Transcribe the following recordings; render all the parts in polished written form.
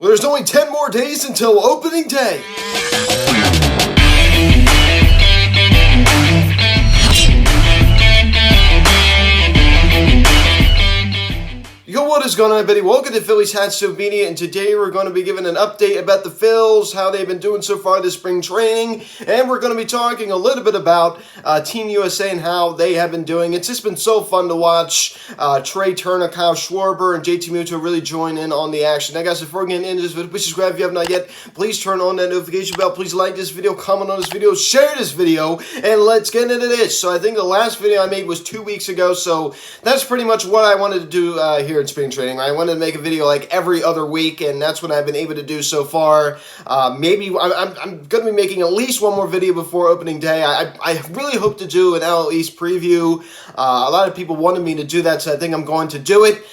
Well, there's only 10 more days until opening day. Yo, what is going on, everybody? Welcome to Phillies Hats of Media, and today we're going to be giving an update about the Phils, how they've been doing so far this spring training, and we're going to be talking a little bit about Team USA and how they have been doing. It's just been so fun to watch Trey Turner, Kyle Schwarber, and JT Muto really join in on the action. Now, guys, before getting into this video, please subscribe if you have not yet. Please turn on that notification bell. Please like this video, comment on this video, share this video, and let's get into this. So I think the last video I made was 2 weeks ago, so that's pretty much what I wanted to do here in spring training. I wanted to make a video like every other week, and that's what I've been able to do so far. Maybe I'm going to be making at least one more video before opening day. I really hope to do an NL East preview. A lot of people wanted me to do that, so I think I'm going to do it.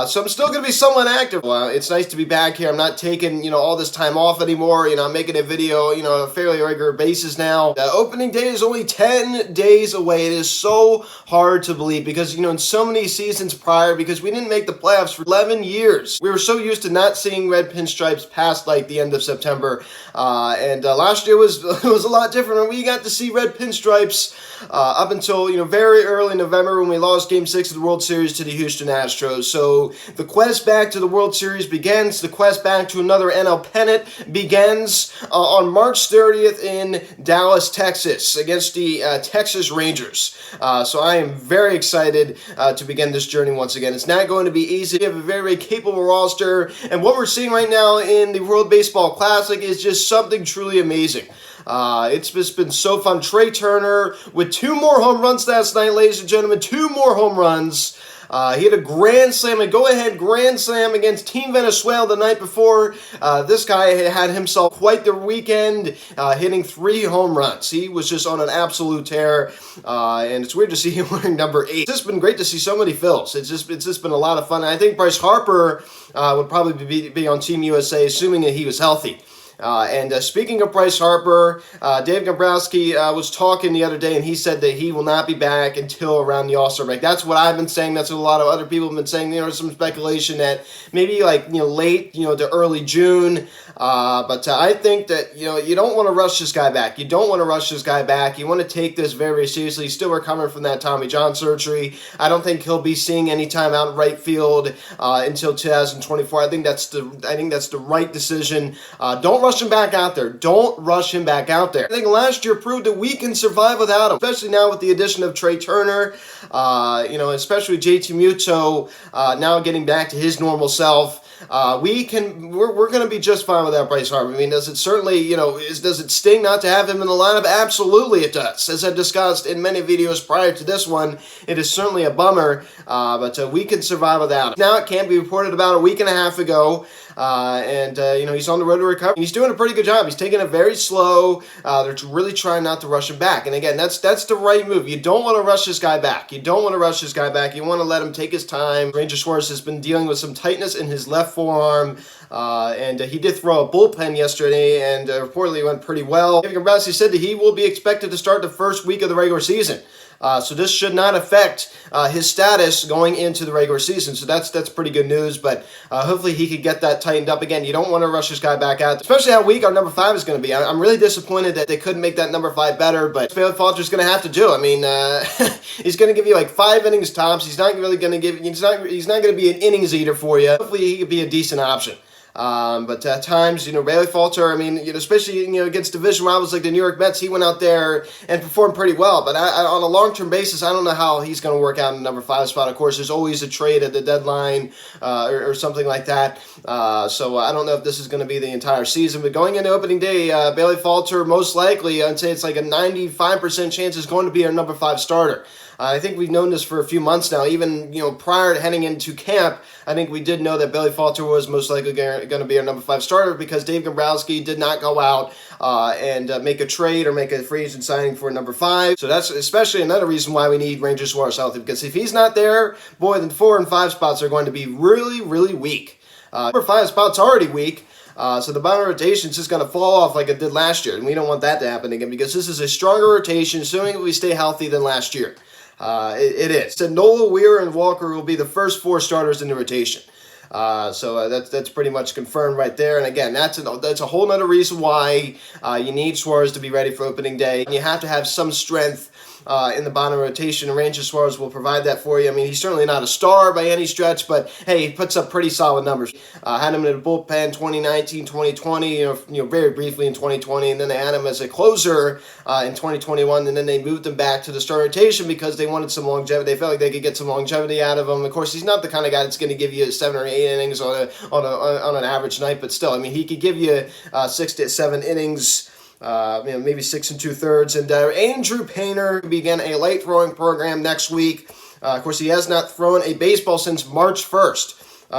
So I'm still going to be somewhat active. It's nice to be back here. I'm not taking, all this time off anymore. I'm making a video, on a fairly regular basis now. Opening day is only 10 days away. It is so hard to believe because, in so many seasons prior, because we didn't make the playoffs for 11 years. We were so used to not seeing red pinstripes past like the end of September. And last year was a lot different. We got to see red pinstripes up until, very early November when we lost Game 6 of the World Series to the Houston Astros. So the quest back to the World Series begins. The quest back to another NL pennant begins on March 30th in Dallas, Texas against the Texas Rangers. So I am very excited to begin this journey once again. It's not going to be easy. We have a very, very capable roster, and what we're seeing right now in the World Baseball Classic is just something truly amazing. It's just been so fun. Trey Turner with 2 more home runs last night, ladies and gentlemen. 2 more home runs. He had a grand slam, a go-ahead grand slam against Team Venezuela the night before. This guy had himself quite the weekend, hitting 3 home runs. He was just on an absolute tear, and it's weird to see him wearing number 8. It's just been great to see so many Phils. It's just been a lot of fun. And I think Bryce Harper would probably be on Team USA, assuming that he was healthy. And speaking of Bryce Harper, Dave Dombrowski was talking the other day, and he said that he will not be back until around the All-Star break. That's what I've been saying. That's what a lot of other people have been saying. There's some speculation that maybe late, to early June. But I think that, you don't want to rush this guy back. You don't want to rush this guy back. You want to take this very, very seriously. He's still recovering from that Tommy John surgery. I don't think he'll be seeing any time out in right field until 2024. I think that's the right decision. Don't rush him back out there. Don't rush him back out there. I think last year proved that we can survive without him, especially now with the addition of Trey Turner, especially with JT Muto now getting back to his normal self. We're going to be just fine without Bryce Harper. I mean, does it certainly, does it sting not to have him in the lineup? Absolutely it does. As I've discussed in many videos prior to this one, it is certainly a bummer, but we can survive without him. Now, it can be reported about a week and a half ago, and he's on the road to recovery. He's doing a pretty good job. He's taking it very slow. They're really trying not to rush him back. And again, that's the right move. You don't want to rush this guy back. You don't want to rush this guy back. You want to let him take his time. Ranger Suarez has been dealing with some tightness in his left forearm, and he did throw a bullpen yesterday, and reportedly went pretty well. David Dombrowski said that he will be expected to start the first week of the regular season. So this should not affect his status going into the regular season. So that's pretty good news, but hopefully he could get that tightened up again. You don't want to rush this guy back out, especially how weak our number 5 is going to be. I'm really disappointed that they couldn't make that number 5 better, but Bailey Falter's going to have to do. I mean, he's going to give you like 5 innings tops. He's not really going to give. He's not going to be an innings eater for you. Hopefully he could be a decent option. But at times, Bailey Falter, I mean, especially, against division rivals like the New York Mets, he went out there and performed pretty well. But on a long-term basis, I don't know how he's going to work out in the number 5 spot. Of course, there's always a trade at the deadline or something like that. So I don't know if this is going to be the entire season. But going into opening day, Bailey Falter, most likely, I'd say it's like a 95% chance is going to be our number 5 starter. I think we've known this for a few months now. Even, prior to heading into camp, I think we did know that Bailey Falter was most likely going to be our number 5 starter because Dave Dombrowski did not go out and make a trade or make a free agent signing for number 5. So that's especially another reason why we need Ranger Suarez healthy, because if he's not there, boy, then 4 and 5 spots are going to be really, really weak. Number 5 spot's already weak. So the bottom rotation is just going to fall off like it did last year, and we don't want that to happen again because this is a stronger rotation, assuming that we stay healthy than last year. It is. So Nola, Weir, and Walker will be the first 4 starters in the rotation. That's pretty much confirmed right there. And again, that's a whole nother reason why you need Suarez to be ready for opening day. And you have to have some strength in the bottom rotation, and Ranger Suarez will provide that for you. I mean, he's certainly not a star by any stretch, but hey, he puts up pretty solid numbers. Had him in the bullpen 2019, 2020, very briefly in 2020, and then they had him as a closer in 2021, and then they moved him back to the start rotation because they wanted some longevity. They felt like they could get some longevity out of him. Of course, he's not the kind of guy that's going to give you 7 or 8 innings on an average night, but still, I mean, he could give you 6 to 7 innings. Maybe 6 2/3. And Andrew Painter began a late throwing program next week. Of course, he has not thrown a baseball since March 1st.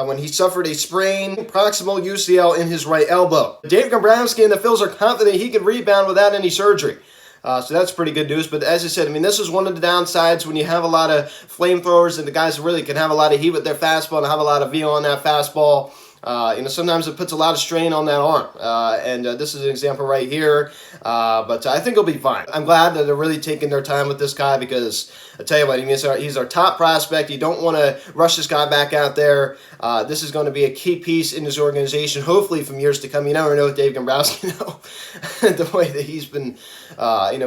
When he suffered a sprained proximal UCL in his right elbow. Dave Dombrowski and the Phils are confident he can rebound without any surgery. So that's pretty good news. But as I said, I mean, this is one of the downsides when you have a lot of flamethrowers and the guys really can have a lot of heat with their fastball and have a lot of velo on that fastball. Sometimes it puts a lot of strain on that arm. This is an example right here. But I think he'll be fine. I'm glad that they're really taking their time with this guy because I tell you what, he's our top prospect. You don't want to rush this guy back out there. This is going to be a key piece in this organization, hopefully from years to come. You never know with Dave Dombrowski, the way that he's been,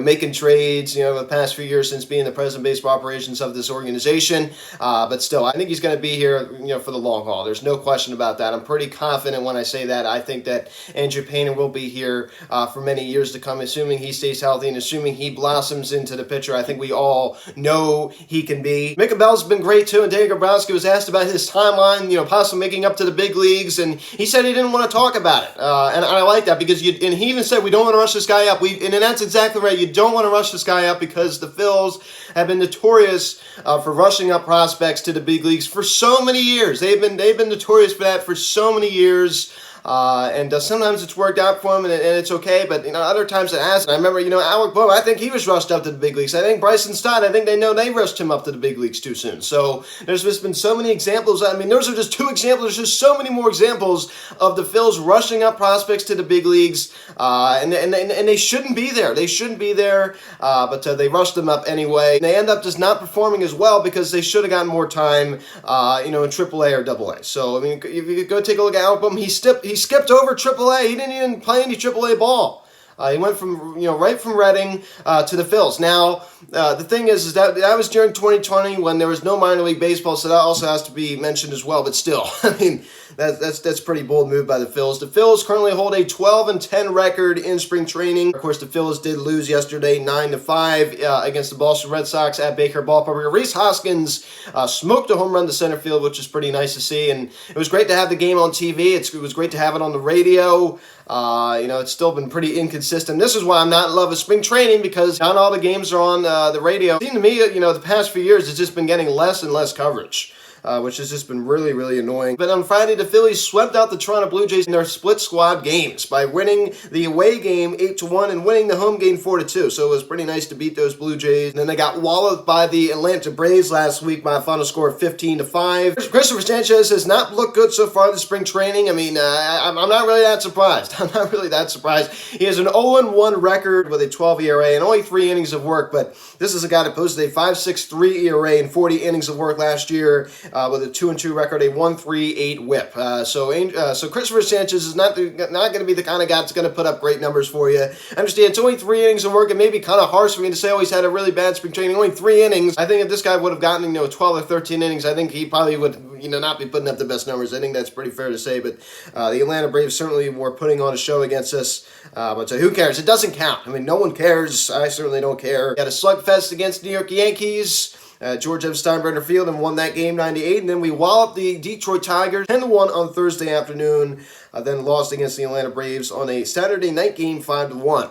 making trades, the past few years since being the president of baseball operations of this organization. But still, I think he's going to be here, for the long haul. There's no question about that. I'm pretty confident when I say that. I think that Andrew Painter will be here for many years to come, assuming he stays healthy and assuming he blossoms into the pitcher I think we all know he can be. Micah Bell's been great too, and Dave Dombrowski was asked about his timeline, possibly making up to the big leagues, and he said he didn't want to talk about it. And I like that because and he even said we don't want to rush this guy up. And that's exactly right. You don't want to rush this guy up because the Phils have been notorious for rushing up prospects to the big leagues for so many years. They've been notorious for that for so many years. Sometimes it's worked out for him and it's okay, but other times it hasn't. I remember, Alec Bohm, I think he was rushed up to the big leagues. I think Bryson Stott, I think they rushed him up to the big leagues too soon. So there's just been so many examples. I mean, those are just 2 examples. There's just so many more examples of the Phils rushing up prospects to the big leagues, and they shouldn't be there. They shouldn't be there, but they rushed them up anyway. They end up just not performing as well because they should have gotten more time, in AAA or AA. So I mean, if you go take a look at Alec Bohm, he skipped over AAA. He didn't even play any AAA ball. He went from, right from Reading to the Phils. Now, the thing is that was during 2020 when there was no minor league baseball, so that also has to be mentioned as well. But still, I mean, that's pretty bold move by the Phils. The Phils currently hold a 12-10 record in spring training. Of course, the Phils did lose yesterday 9-5 against the Boston Red Sox at Baker Ballpark. Rhys Hoskins smoked a home run to center field, which is pretty nice to see. And it was great to have the game on TV. It was great to have it on the radio. It's still been pretty inconsistent. This is why I'm not in love with spring training, because not all the games are on the radio. It seemed to me, the past few years, it's just been getting less and less coverage. Which has just been really, really annoying. But on Friday, the Phillies swept out the Toronto Blue Jays in their split squad games by winning the away game 8-1 and winning the home game 4-2. So it was pretty nice to beat those Blue Jays. And then they got walloped by the Atlanta Braves last week by a final score of 15-5. Christopher Sanchez has not looked good so far this spring training. I mean, I'm not really that surprised. I'm not really that surprised. He has an 0-1 record with a 12 ERA and only 3 innings of work. But this is a guy that posted a 5.63 ERA and 40 innings of work last year. With a 2-2 record, a 1.38 WHIP. So Christopher Sanchez is not going to be the kind of guy that's going to put up great numbers for you. I understand it's only 3 innings of work. It may be kind of harsh for me to say, he's had a really bad spring training. Only 3 innings. I think if this guy would have gotten 12 or 13 innings, I think he probably would not be putting up the best numbers. I think that's pretty fair to say. But the Atlanta Braves certainly were putting on a show against us. But who cares? It doesn't count. I mean, no one cares. I certainly don't care. Got a slugfest against New York Yankees. George M. Steinbrenner Field and won that game 98, and then we walloped the Detroit Tigers 10-1 on Thursday afternoon, then lost against the Atlanta Braves on a Saturday night game 5-1.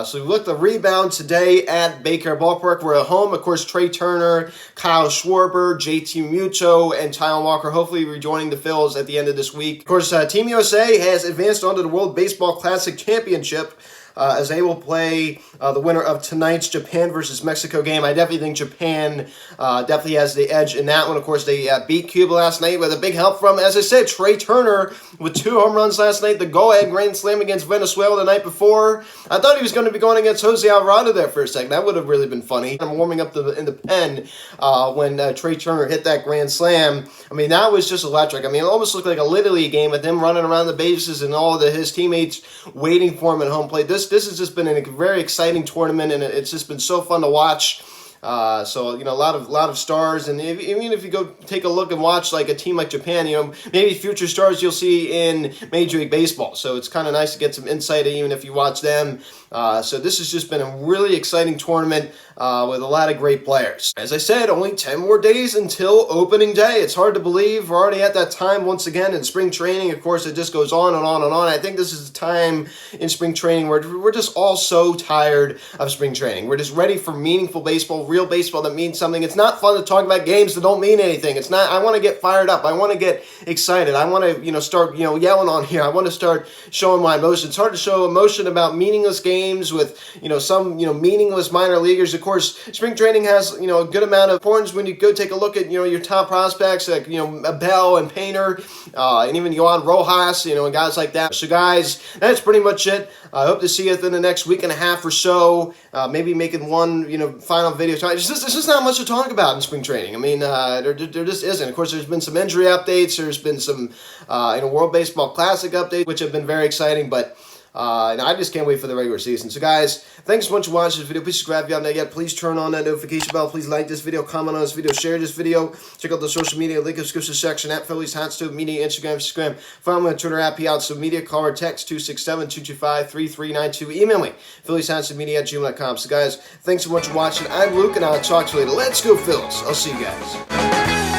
So we look to rebound today at Baker Ballpark. We're at home. Of course, Trey Turner, Kyle Schwarber, JT Muto, and Tyler Walker hopefully rejoining the Phils at the end of this week. Of course, Team USA has advanced onto the World Baseball Classic Championship. as they will play the winner of tonight's Japan versus Mexico game. I definitely think Japan definitely has the edge in that one. Of course, they beat Cuba last night with a big help from, as I said, Trey Turner with 2 home runs last night. The go-ahead grand slam against Venezuela the night before. I thought he was going to be going against Jose Alvarado there for a second. That would have really been funny. I'm warming up in the pen when Trey Turner hit that grand slam. I mean, that was just electric. I mean, it almost looked like a Little League game with him running around the bases and all of his teammates waiting for him at home plate. This has just been a very exciting tournament, and it's just been so fun to watch. So, you know, a lot of stars, and even if you go take a look and watch like a team like Japan, you know, maybe future stars you'll see in Major League Baseball. So it's kind of nice to get some insight even if you watch them. So this has just been a really exciting tournament with a lot of great players. As I said, only 10 more days until opening day. It's hard to believe. We're already at that time once again in spring training. Of course, it just goes on and on and on. I think this is the time in spring training where we're just all so tired of spring training. We're just ready for meaningful baseball, real baseball that means something. It's not fun to talk about games that don't mean anything. It's not. I want to get fired up. I want to get excited. I want to, you know, start, you know, yelling on here. I want to start showing my emotion. It's hard to show emotion about meaningless games with, you know, some, you know, meaningless minor leaguers. Of course, spring training has, you know, a good amount of importance when you go take a look at, you know, your top prospects like, you know, Bell and Painter, and even Yohan Rojas, you know, and guys like that. So guys, that's pretty much it. I hope to see you within the next week and a half or so. Maybe making one, you know, final video. There's just not much to talk about in spring training. I mean, there just isn't. Of course, there's been some injury updates. There's been some, you know, World Baseball Classic updates, which have been very exciting, but and I just can't wait for the regular season. So guys, thanks so much for watching this video. Please subscribe if you haven't yet. Please turn on that notification bell. Please like this video, comment on this video, share this video. Check out the social media link in the description section at Phillies Hot Stove Media, Instagram. Follow me on Twitter at @PHotStoveMedia. Call or text 267-225-3392. Email me, PhilliesHotStoveMedia@gmail.com. So guys, thanks so much for watching. I'm Luke, and I'll talk to you later. Let's go Phillies. I'll see you guys.